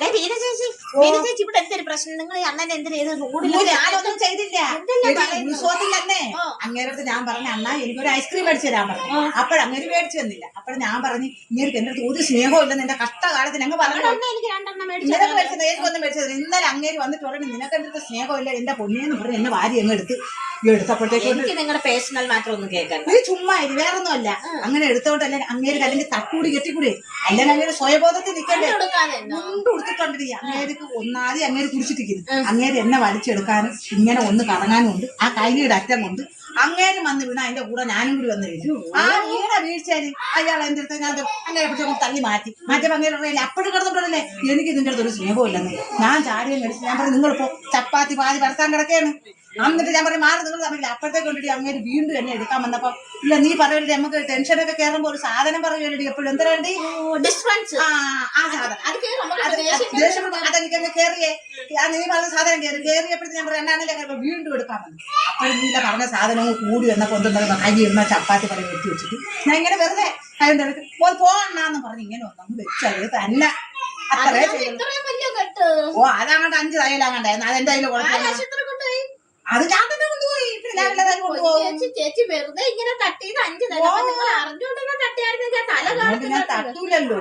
ചേച്ചി ഇവിടെ എന്തൊരു പ്രശ്നം? നിങ്ങൾ അണ്ണൻ എന്തിനാ റോഡിൽ? ഞാനൊന്നും ചെയ്തില്ല. ഉത്സവത്തിൽ തന്നെ അങ്ങേരടുത്ത് ഞാൻ പറഞ്ഞ അണ്ണാ എനിക്കൊരു ഐസ്ക്രീം മേടിച്ചു തരാൻ പറഞ്ഞു. അപ്പോഴങ്ങേര് മേടിച്ചു തന്നില്ല. അപ്പോൾ ഞാൻ പറഞ്ഞു ഇങ്ങനെ എന്റെ അടുത്ത് ഒരു സ്നേഹവും ഇല്ലെന്ന് എന്റെ കഷ്ടകാലത്തിന് അങ്ങ് പറഞ്ഞു. നിനക്ക് മേടിച്ചത് എനിക്കൊന്നും മേടിച്ചത്. ഇന്നലെ അങ്ങേര് വന്നിട്ട് പറഞ്ഞു നിനക്ക് എന്റെ അടുത്ത് സ്നേഹമില്ല എന്റെ പൊന്നേന്ന് പറഞ്ഞു എന്നെ വാരി അങ്ങ് എടുത്തപ്പോഴത്തേക്ക് നിങ്ങളുടെ പേഴ്സണൽ മാത്രം ഒന്നും കേൾക്കാൻ നീ ചുമ്മാ ഇത് വേറൊന്നും അല്ല. അങ്ങനെ എടുത്തോണ്ടല്ലേ അങ്ങേര് അല്ലെങ്കിൽ തട്ടൂടി കെട്ടിക്കൂടി അല്ലെങ്കിൽ അങ്ങേര് സ്വയബോധത്തിൽ നിൽക്കണ്ടേ. മുണ്ട് കൊടുത്തിട്ടുണ്ട്. അങ്ങേർക്ക് ഒന്നാതെ അങ്ങേര് കുടിച്ചിട്ടിരിക്കുന്നു. അങ്ങേര് എന്നെ വലിച്ചെടുക്കാനും ഇങ്ങനെ ഒന്ന് കറങ്ങാനും ഉണ്ട്. ആ കൈയുടെ അറ്റം കൊണ്ട് അങ്ങേരും വന്ന് വീണ അതിന്റെ കൂടെ ഞാനും കൂടി വന്ന് വീണു. ആ വീണ വീഴ്ചയില് അയാൾ എന്റെ അടുത്ത് ഞാൻ അങ്ങനെ പിടിച്ചു തള്ളി മാറ്റിയപ്പോ അങ്ങേരുടെ അപ്പോഴും കിടന്നിട്ടുണ്ടല്ലേ എനിക്ക് ഇതിന്റെ അടുത്തൊരു സ്നേഹമില്ലെന്ന്. ഞാൻ ചാടിയും കഴിച്ചു. ഞാൻ പറഞ്ഞു നിങ്ങളിപ്പോ ചപ്പാത്തി പാതി പരത്താൻ കിടക്കുകയാണ്. എന്നിട്ട് ഞാൻ പറയും മാറി നിങ്ങൾ തമ്മില്ല. അപ്പോഴത്തേക്ക് കൊണ്ടിട്ട് അങ്ങനെ വീണ്ടും എന്നെ എടുക്കാൻ വന്നപ്പോ ഇല്ല നീ പറയല്ലേ നമുക്ക് ടെൻഷനൊക്കെ കയറുമ്പോ ഒരു സാധനം പറയുമല്ലോ എപ്പോഴും എന്താ വേണ്ടി ആ സാധനം അതെനിക്കങ്ങ് കയറിയേ. നീ പറഞ്ഞ സാധനം കയറിയപ്പോഴത്തെ ഞാൻ പറയാം എന്നാണല്ലേ വീണ്ടും എടുക്കാൻ വന്നു. അപ്പോഴും നീല പറഞ്ഞ സാധനവും കൂടി വന്നപ്പോ എന്തെന്ന് കൈ ഇടുന്ന ചപ്പാത്തി പറയും വെട്ടി വെച്ചിട്ട് ഞാൻ ഇങ്ങനെ വെറുതെ കൈകൊണ്ട് എടുത്ത് പോകണ്ടെന്ന് പറഞ്ഞ് ഇങ്ങനെ ഒന്നും വെച്ചത് തന്നെ അത്രേ ചെയ്തു. അതങ്ങോട്ട് 5 തയ്യലാകണ്ടായിരുന്നു. അതെന്റെ കയ്യിൽ കുഴപ്പമില്ല. അത് ഞാൻ തന്നെ കൊണ്ടുപോയി. ചേച്ചി വെറുതെ ഇങ്ങനെ തട്ടിയത് 5 തല അറിഞ്ഞുകൊണ്ടെങ്കിൽ തട്ടിയായിരുന്നു. ഞാൻ തട്ടൂലല്ലോ.